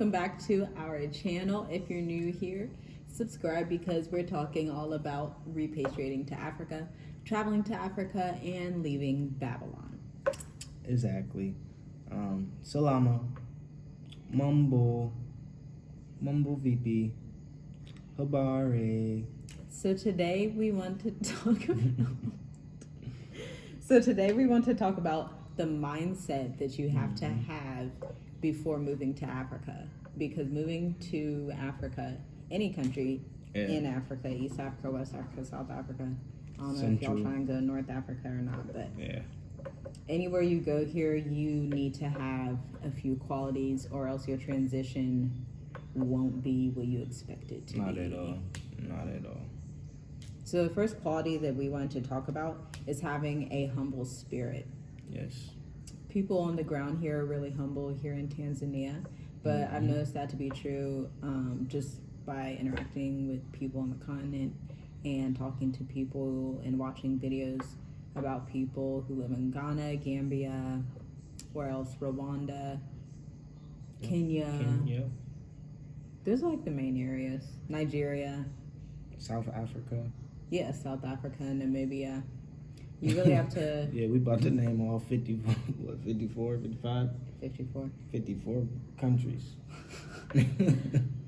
welcome back to our channel. If you're new here, subscribe because we're talking all about repatriating to Africa, traveling to Africa, and leaving Babylon. Exactly. Salama, Mumbo VP, Habari. So today we want to talk about the mindset that you have to have before moving to Africa. Because moving to Africa, any country in Africa, East Africa, West Africa, South Africa, I don't know if y'all try and go North Africa or not, but anywhere you go here, you need to have a few qualities or else your transition won't be what you expect it to be. Not at all. So the first quality that we want to talk about is having a humble spirit. Yes. People on the ground here are really humble here in Tanzania, but I've noticed that to be true just by interacting with people on the continent and talking to people and watching videos about people who live in Ghana, Gambia, where else? Rwanda, Kenya. Those are like the main areas. Nigeria. South Africa. Yeah, South Africa, Namibia. You really have to... Yeah, we about to name all 54, 55? 54. 54 countries.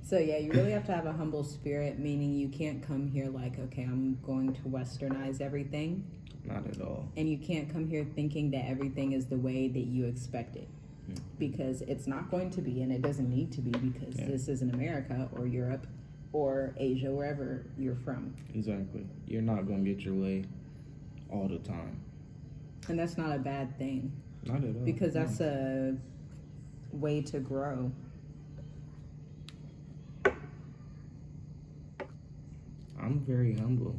So yeah, you really have to have a humble spirit, meaning you can't come here like, okay, I'm going to westernize everything. Not at all. And you can't come here thinking that everything is the way that you expect it. Because it's not going to be, and it doesn't need to be, because this isn't America or Europe or Asia, wherever you're from. Exactly. You're not going to get your way all the time. And that's not a bad thing. Not at all. Because that's a way to grow. I'm very humble.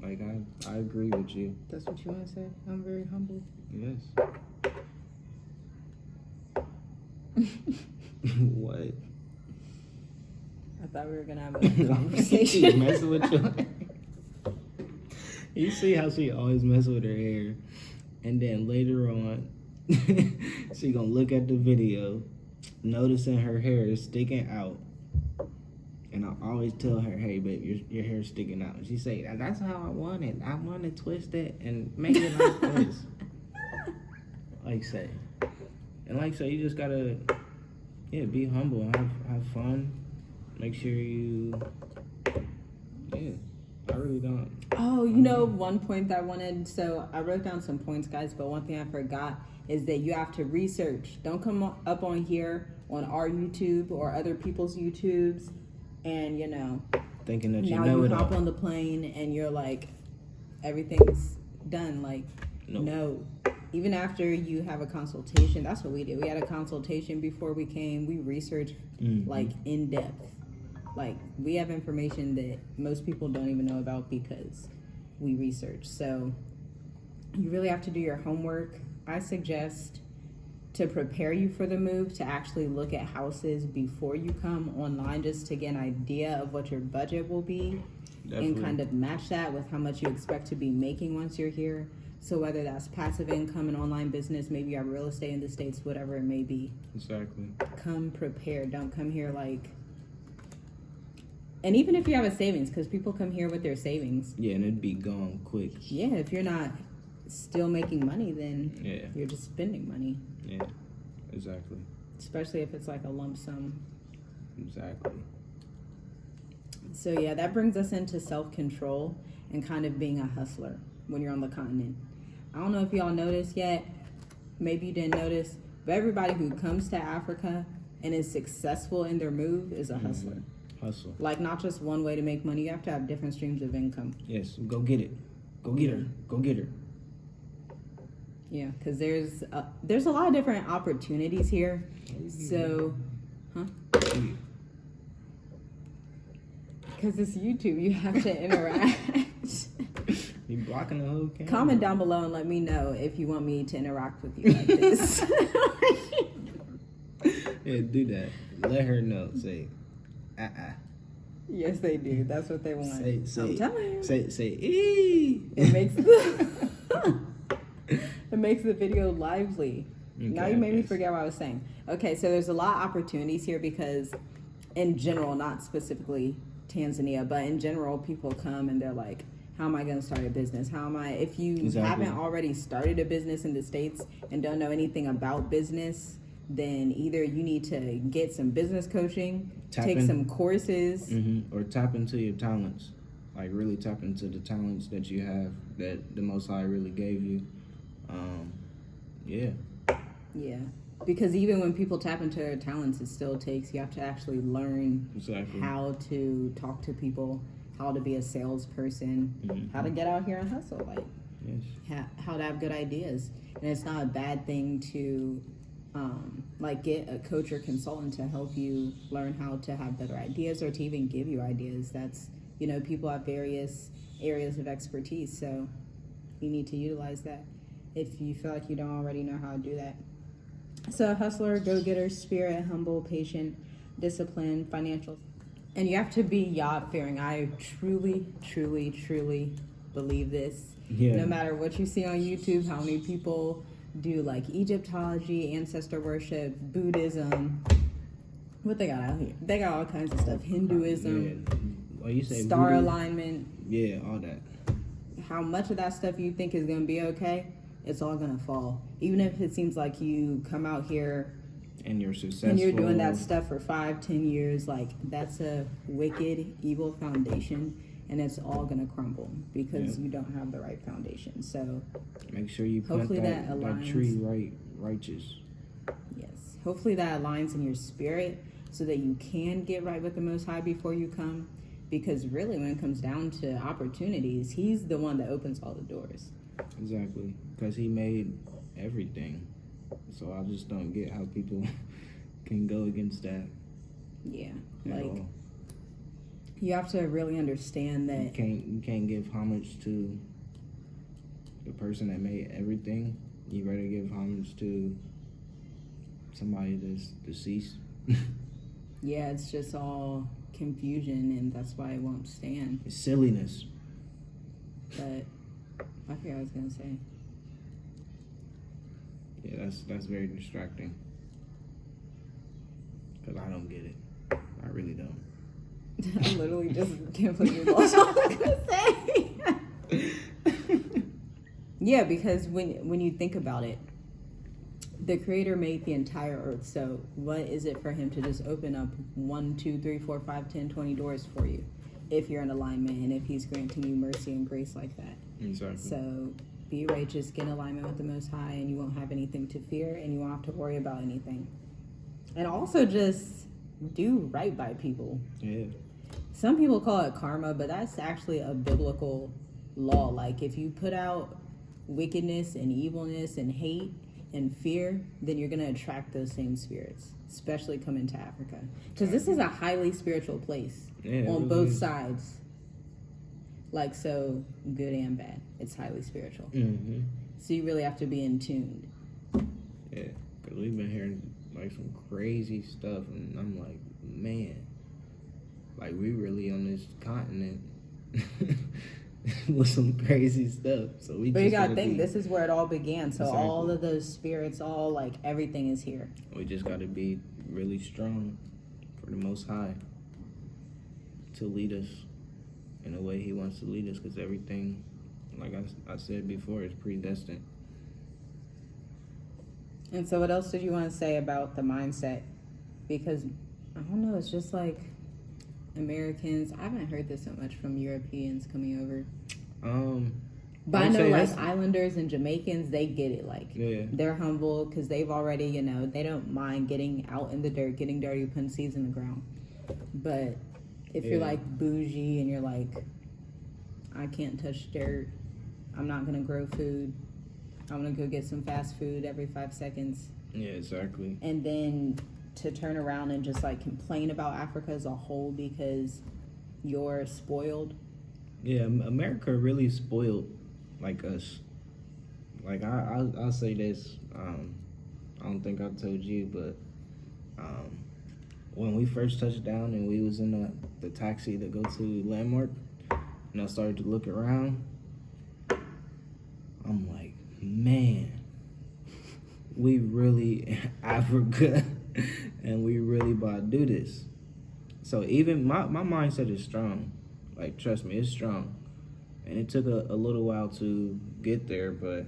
Like, I agree with you. That's what you want to say? I'm very humble. Yes. What? I thought we were going to have a conversation. She's messing with you. You see how she always messes with her hair. And then later on, she going to look at the video, noticing her hair is sticking out. And I always tell her, hey, babe, your hair's sticking out. And she say, that's how I want it. I want to twist it and make it like this. Like say, you just got to, be humble. Have fun. Make sure you, I really don't. Oh, one point that I wanted, so I wrote down some points, guys, but one thing I forgot is that you have to research. Don't come up on here on our YouTube or other people's YouTubes and, thinking that now you hop on the plane and you're like, everything's done. Like, no. Even after you have a consultation, that's what we did. We had a consultation before we came. We researched, like, in depth. Like, we have information that most people don't even know about because we research. So you really have to do your homework. I suggest to prepare you for the move, to actually look at houses before you come online, just to get an idea of what your budget will be. Definitely. And kind of match that with how much you expect to be making once you're here. So whether that's passive income, an online business, maybe you have real estate in the States, whatever it may be. Exactly. Come prepared. Don't come here like... And even if you have a savings, because people come here with their savings. Yeah, and it'd be gone quick. Yeah, if you're not still making money, then you're just spending money. Yeah, exactly. Especially if it's like a lump sum. Exactly. So yeah, that brings us into self-control and kind of being a hustler when you're on the continent. I don't know if y'all noticed yet. Maybe you didn't notice. But everybody who comes to Africa and is successful in their move is a hustler. Hustle. Like, not just one way to make money. You have to have different streams of income. Yes, go get it. Go get her. Go get her. Yeah, because there's a lot of different opportunities here. So, because it's YouTube, you have to interact. You blocking the whole camera. Comment down below and let me know if you want me to interact with you like this. Yeah, do that. Let her know. Say, Yes, they do. That's what they want. I'm telling you. Say, ee. It makes the video lively. Now you made me forget what I was saying. Okay, so there's a lot of opportunities here because in general, not specifically Tanzania, but in general, people come and they're like, how am I going to start a business? How am I, if you haven't already started a business in the States and don't know anything about business, then either you need to get some business coaching, take some courses. Or tap into your talents. Like really tap into the talents that you have that the Most High really gave you. Yeah. Because even when people tap into their talents, it still takes, you have to actually learn how to talk to people, how to be a salesperson, how to get out here and hustle, like how to have good ideas. And it's not a bad thing to like get a coach or consultant to help you learn how to have better ideas or to even give you ideas. That's, you know, people have various areas of expertise, so you need to utilize that if you feel like you don't already know how to do that. So hustler, go-getter, spirit, humble, patient, disciplined, financial. And you have to be God-fearing. I truly, truly, truly believe this. Yeah. No matter what you see on YouTube, how many people do like Egyptology, ancestor worship, Buddhism. What they got out here? They got all kinds of stuff. Hinduism, you say star voodoo? Alignment. Yeah, all that. How much of that stuff you think is going to be okay, it's all going to fall. Even if it seems like you come out here and you're successful and you're doing that stuff for 5-10 years, like that's a wicked, evil foundation, and it's all going to crumble because you don't have the right foundation. So make sure you plant that tree righteous. Yes. Hopefully that aligns in your spirit so that you can get right with the Most High before you come. Because really, when it comes down to opportunities, he's the one that opens all the doors. Exactly. Because he made everything. So I just don't get how people can go against that. Yeah. Like, you have to really understand that you can't give homage to the person that made everything. You better give homage to somebody that's deceased. Yeah, it's just all confusion, and that's why it won't stand. It's silliness. But I forgot what I was gonna say. Yeah, that's very distracting. Because I don't get it. I really don't. I literally just completely lost what I was gonna say. Yeah, because when you think about it, the Creator made the entire earth. So what is it for him to just open up 1, 2, 3, 4, 5, 10, 20 doors for you if you're in alignment and if he's granting you mercy and grace like that? Exactly. So be righteous, get in alignment with the Most High, and you won't have anything to fear and you won't have to worry about anything. And also just do right by people. Yeah. Some people call it karma, but that's actually a biblical law. Like if you put out wickedness and evilness and hate and fear, then you're going to attract those same spirits, especially coming to Africa. Because this is a highly spiritual place on both sides. Like, so good and bad. It's highly spiritual. Mm-hmm. So you really have to be in tune. Yeah, because we've been hearing like some crazy stuff, and I'm like, man, like we really on this continent with some crazy stuff. So but you gotta think, this is where it all began. So all of those spirits, all like everything is here. We just gotta be really strong for the Most High to lead us in the way he wants to lead us, because everything, like I said before, is predestined. And so what else did you want to say about the mindset? Because I don't know, it's just like Americans, I haven't heard this so much from Europeans coming over. But I know like Islanders and Jamaicans, they get it. Like they're humble because they've already, you know, they don't mind getting out in the dirt, getting dirty, putting seeds in the ground. But if you're like bougie and you're like, I can't touch dirt, I'm not gonna grow food, I'm gonna go get some fast food every 5 seconds. Yeah, exactly. And then to turn around and just like complain about Africa as a whole because you're spoiled. Yeah, America really spoiled like us. Like I'll say this. I don't think I told you, but when we first touched down and we was in the taxi to go to Landmark, and I started to look around, I'm like, man, we really in Africa, and we really about to do this. So even my mindset is strong. Like, trust me, it's strong. And it took a little while to get there, but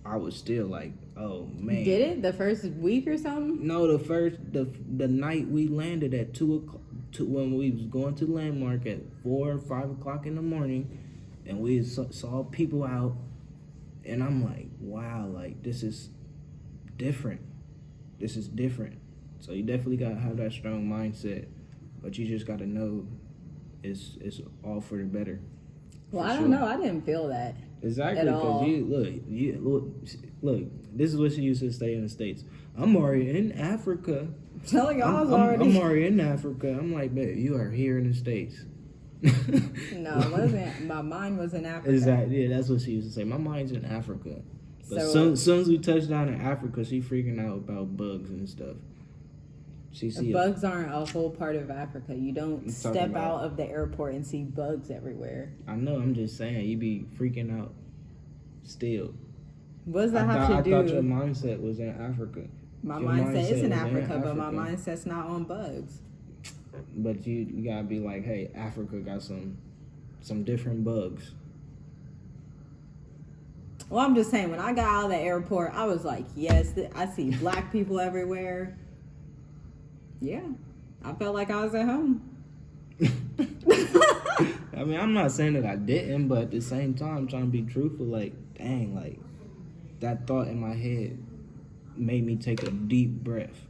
I was still like, oh man. Did it the first week or something? No, the night we landed at 2:00, when we was going to Landmark at 4 or 5 o'clock in the morning, and we saw people out, and I'm like, wow, like this is different. This is different. So you definitely gotta have that strong mindset, but you just gotta know it's all for the better. Well, I don't know. I didn't feel that. Exactly, because look. This is what she used to say in the States. I'm already in Africa. Telling y'all I'm already in Africa. I'm like, babe, you are here in the States. No, it wasn't. My mind was in Africa. Exactly. Yeah, that's what she used to say. My mind's in Africa. But soon as we touch down in Africa, she freaking out about bugs and stuff. Bugs aren't a whole part of Africa. You don't step out of the airport and see bugs everywhere. I know. I'm just saying, you be freaking out still. What does that have to do? I thought your mindset was in Africa. My mindset is in Africa, but my mindset's not on bugs. But you gotta be like, hey, Africa got some different bugs. Well, I'm just saying, when I got out of the airport, I was like, yes, I see black people everywhere. Yeah, I felt like I was at home. I mean, I'm not saying that I didn't, but at the same time, I'm trying to be truthful. Like, dang, like, that thought in my head made me take a deep breath.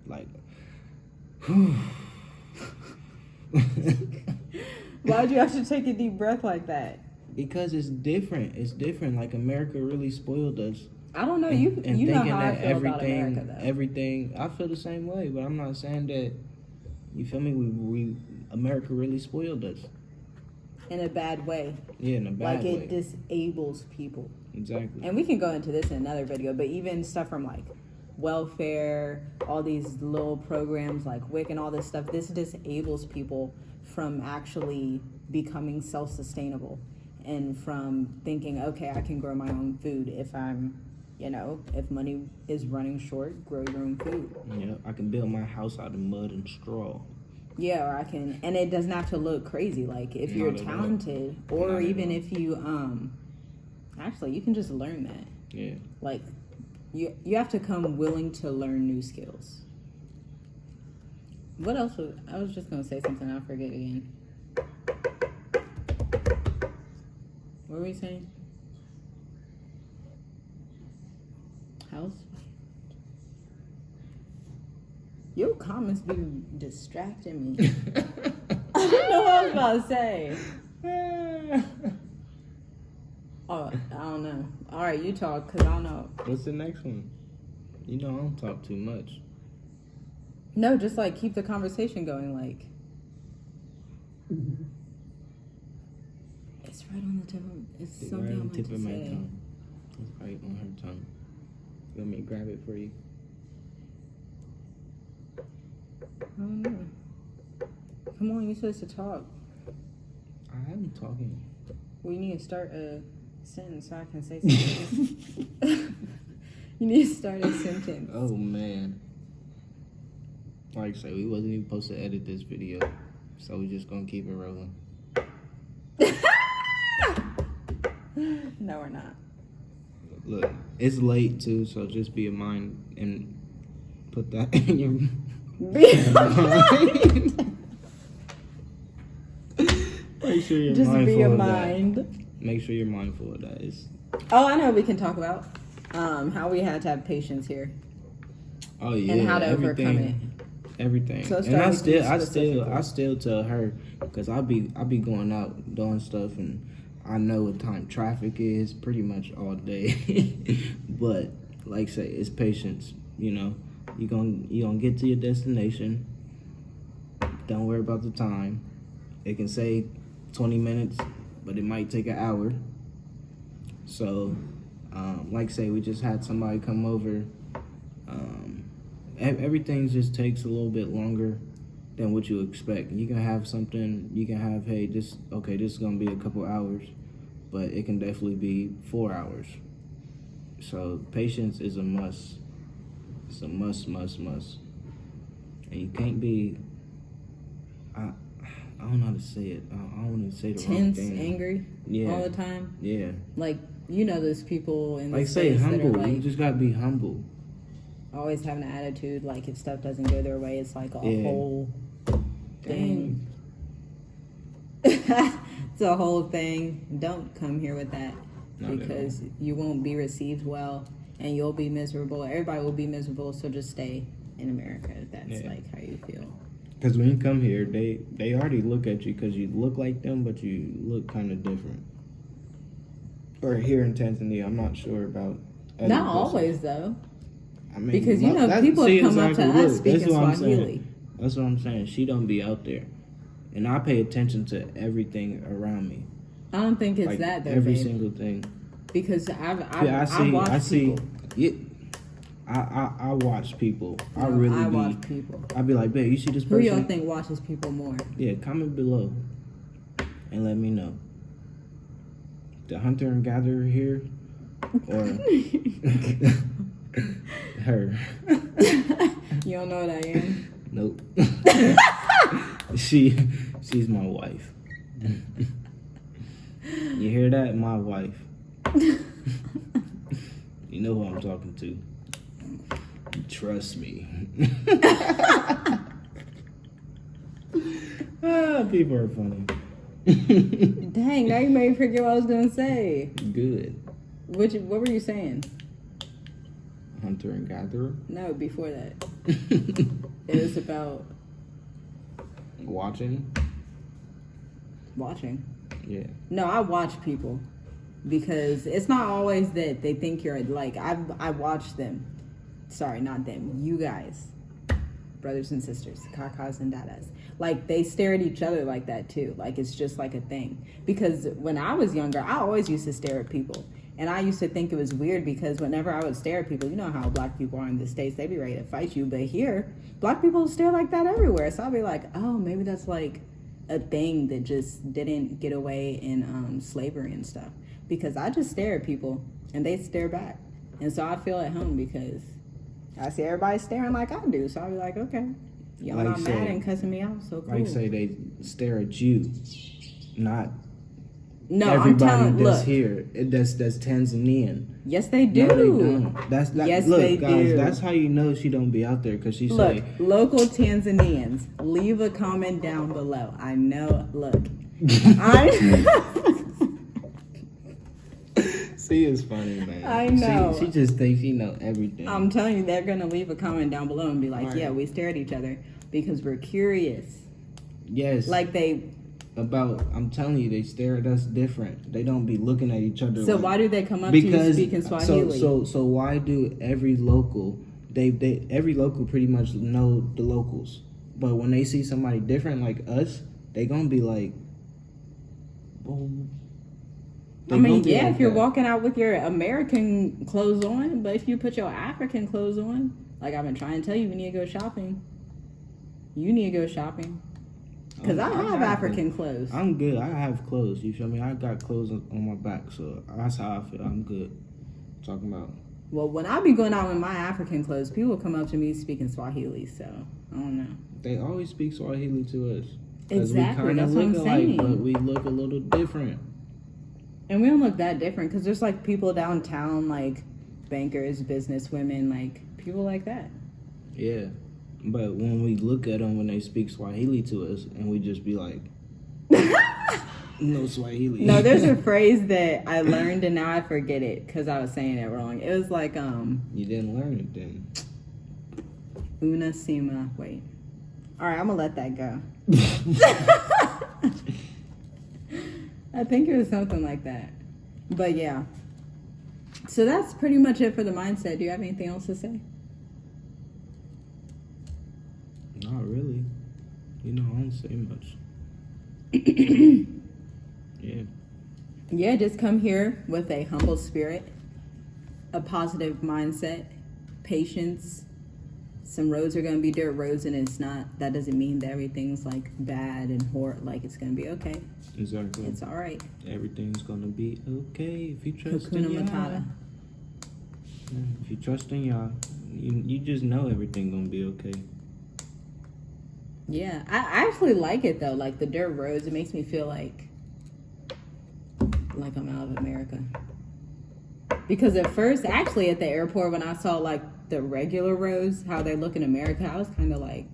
Like, whew. Why'd you have to take a deep breath like that? Because it's different. It's different. Like, America really spoiled us. I don't know. You know how I feel about America, though. Everything, I feel the same way, but I'm not saying that, you feel me, we America really spoiled us. In a bad way. Yeah, in a bad way. Like, it disables people. Exactly. And we can go into this in another video, but even stuff from, like, welfare, all these little programs like WIC and all this stuff, this disables people from actually becoming self-sustainable and from thinking, okay, I can grow my own food if I'm, if money is running short, grow your own food. Yeah, I can build my house out of mud and straw. Yeah, or I can, and it doesn't have to look crazy. Like, if you're talented, or even if you, actually, you can just learn that. Yeah. Like, you have to come willing to learn new skills. What else? I was just going to say something, I'll forget again. What were we saying? House? Your comments be distracting me. I don't know what I was about to say. Oh, I don't know. All right, you talk, because I don't know. What's the next one? I don't talk too much. No, just, like, keep the conversation going, like. It's right on the tip. It's something right I on want the tip to of my say. tongue. It's right on her tongue. You want me to grab it for you? I don't know. Come on, you're supposed to talk. I am talking. We need to start a sentence so I can say something. You need to start a sentence. Oh, man. Like I say, we wasn't even supposed to edit this video, so we're just going to keep it rolling. No, we're not. Look, it's late, too, so just be in mind and put that in your mind. Make sure you're just mindful be a of mind. that. Make sure you're mindful of that. Oh, I know what we can talk about. How we had to have patience here. Oh yeah, and how to overcome it. Everything. So and I still tell her, because I be going out doing stuff, and I know what time traffic is pretty much all day. But like I say, it's patience. You gonna get to your destination. Don't worry about the time. It can say 20 minutes, but it might take an hour. So, like I say, we just had somebody come over. Everything just takes a little bit longer than what you expect. You can have something, hey, this is gonna be a couple hours, but it can definitely be 4 hours. So patience is a must. It's a must. And you can't be. I don't know how to say it. I don't want to say the wrong thing. Tense, angry, all the time. Yeah. Like, you know, those people in the Like, say States humble. that are like, you just gotta be humble. always having an attitude. Like, if stuff doesn't go their way, it's like a whole thing. It's a whole thing. Don't come here with that, because you won't be received well, and you'll be miserable. Everybody will be miserable. So just stay in America if that's like how you feel. Because when you come here, they already look at you because you look like them, but you look kind of different. Or here in Tanzania, I'm not sure about. Not always though. I mean, because you know people have come up to us speaking Swahili. That's what I'm saying. She don't be out there, and I pay attention to everything around me. I don't think it's like that though. Every babe. single thing. Because I watch people. Yeah, I watch people. No, I watch people. I be like, babe, you see this person? Who y'all think watches people more? Yeah, comment below and let me know. The hunter and gatherer here, or her? You don't know what I am? Nope. She's my wife. You hear that? My wife. You know who I'm talking to. Trust me. People are funny. Dang, now you made me forget what I was gonna say. Good. What were you saying? Hunter and gatherer? No, before that. It was about watching. Yeah. No, I watch people because it's not always that they think you're like I watch them. Sorry, not them. You guys, brothers and sisters, kakas and dadas. Like, they stare at each other like that too. Like, it's just like a thing. Because when I was younger, I always used to stare at people. And I used to think it was weird because whenever I would stare at people, you know how black people are in the States, they'd be ready to fight you. But here, black people stare like that everywhere. So I'd be like, oh, maybe that's like a thing that just didn't get away in slavery and stuff. Because I just stare at people and they stare back. And so I feel at home because I see everybody staring like I do. So I'll be like, okay, y'all like not mad and cussing me out, so cool. Like, say they stare at you, not everybody I'm telling, that's here. That's Tanzanian. Yes, they do. No, they don't. Yes, look, they guys, do. That's how you know she don't be out there, because she look, local Tanzanians, leave a comment down below. I know, look. She is funny, man. I know. She just thinks she know everything. I'm telling you, they're going to leave a comment down below and be like, right. Yeah, we stare at each other because we're curious. Yes. Like I'm telling you, they stare at us different. They don't be looking at each other. So why do they come up to you speaking Swahili? So why do every local, every local pretty much know the locals. But when they see somebody different like us, they going to be like, well, I mean, yeah, if you're walking out with your American clothes on, but if you put your African clothes on, like I've been trying to tell you, you need to go shopping. Because I have African clothes. I'm good. I have clothes. You feel me? I got clothes on my back, so that's how I feel. I'm good. Talking about. Well, when I be going out in my African clothes, people come up to me speaking Swahili, so I don't know. They always speak Swahili to us. Exactly. That's what I'm saying. But we look a little different. And we don't look that different because there's like people downtown, like bankers, business women, like people like that. Yeah. But when we look at them when they speak Swahili to us, and we just be like, no Swahili. No, there's a phrase that I learned and now I forget it because I was saying it wrong. It was like, You didn't learn it then. Una Sima. Wait. All right, I'm going to let that go. I think it was something like that. But yeah. So that's pretty much it for the mindset. Do you have anything else to say? Not really. You know, I don't say much. Yeah. Yeah, just come here with a humble spirit, a positive mindset, patience. Some roads are going to be dirt roads, and it's not. That doesn't mean that everything's like bad and horrible. Like, it's going to be okay. Exactly. It's all right. Everything's going to be okay if you trust Hakuna in Matata. If you trust in y'all, you just know everything gonna be okay. Yeah, I actually like it though. Like the dirt roads, it makes me feel like I'm out of America. Because at first, actually, at the airport, when I saw like the regular roads, how they look in America, I was kind of like,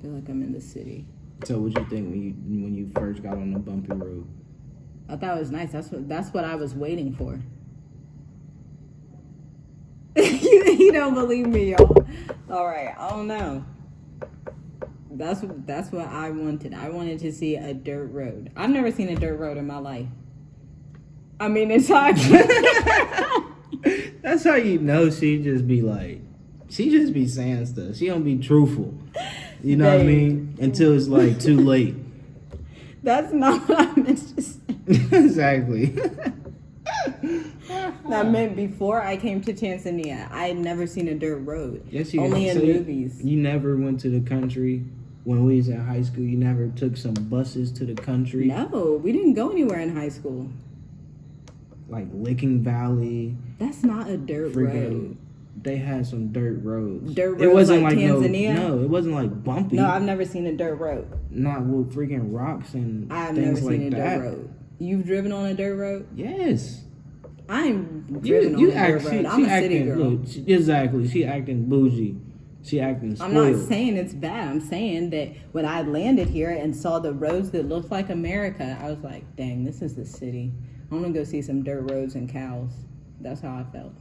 feel like I'm in the city. So, what you think when you first got on the bumpy road? I thought it was nice. That's what I was waiting for. You don't believe me, y'all. All right, I don't know. That's what I wanted. I wanted to see a dirt road. I've never seen a dirt road in my life. I mean, it's hard. That's how you know she just be saying stuff. She don't be truthful. You know what I mean? Until it's like too late. That's not what I meant to say. Exactly. I meant before I came to Tanzania, I had never seen a dirt road. Yes, you only have. in movies. You never went to the country when we was in high school. You never took some buses to the country. No, we didn't go anywhere in high school. Like Licking Valley. That's not a dirt road. They had some dirt roads. Dirt roads it wasn't like Tanzania? No, it wasn't like bumpy. No, I've never seen a dirt road. Not with freaking rocks and I've things never seen like a that. dirt road. You've driven on a dirt road? Yes. I'm driven on a dirt road. I'm a city girl. Look, exactly. She acting bougie. She acting spoiled. I'm not saying it's bad. I'm saying that when I landed here and saw the roads that looked like America, I was like, dang, this is the city. I want to go see some dirt roads and cows. That's how I felt.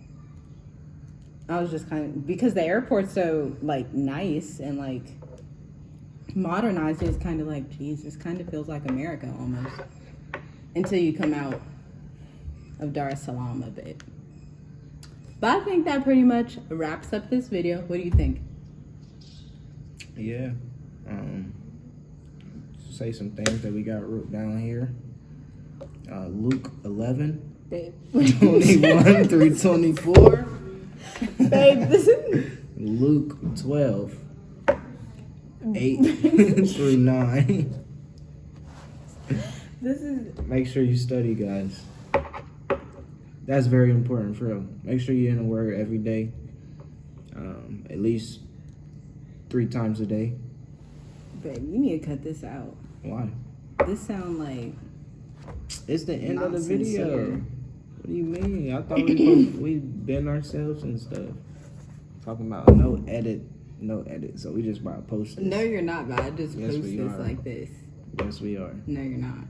I was just kind of, because the airport's so like nice and like modernized, it's kind of like, geez, this kind of feels like America almost. Until you come out of Dar es Salaam a bit. But I think that pretty much wraps up this video. What do you think? Yeah. Say some things that we got wrote down here. Luke 11, Babe. 21 through 24. Babe, this is... Luke 12, 8 through 9. This is... Make sure you study, guys. That's very important, for real. Make sure you're in the Word every day. At least 3 times a day. Babe, you need to cut this out. Why? This sound like... It's the end of the Not video. sincere. What do you mean? I thought we been ourselves and stuff. Talking about no edit. So we just about to post it. No, you're not, but I just Yes, post we this are. like this. Yes, we are. No, you're not.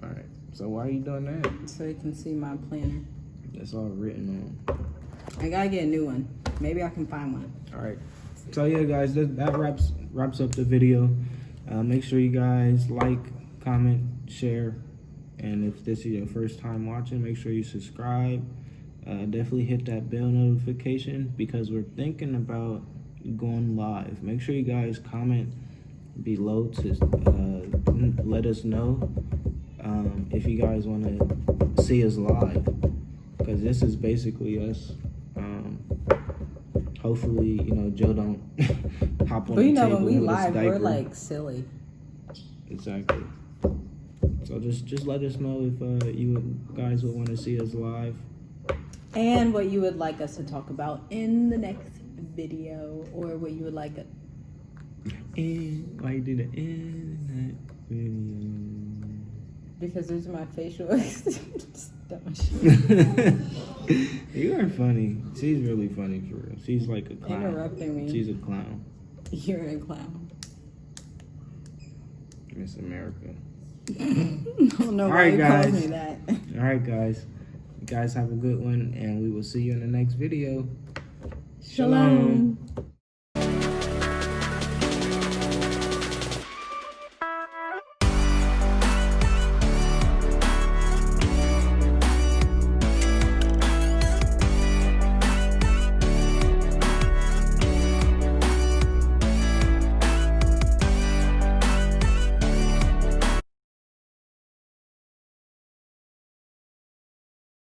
All right. So why are you doing that? So you can see my planner. It's all written on. I gotta get a new one. Maybe I can find one. All right. So yeah, guys, that wraps up the video. Make sure you guys like, comment, share, and if this is your first time watching, make sure you subscribe. Definitely hit that bell notification because we're thinking about going live. Make sure you guys comment below to let us know if you guys want to see us live, because this is basically us. Hopefully, Joe don't hop on But the you know, table when we with his live, diaper. we're like silly. Exactly. So just let us know if you guys would want to see us live. And what you would like us to talk about in the next video, or what you would like it. And why you do the internet video? Because these are my facial expressions. You are funny. She's really funny for real. She's like a clown. Interrupting me. She's a clown. You're a clown. Miss America. I don't know All why right, you guys. called me that. All right, guys. You guys have a good one, and we will see you in the next video. Shalom.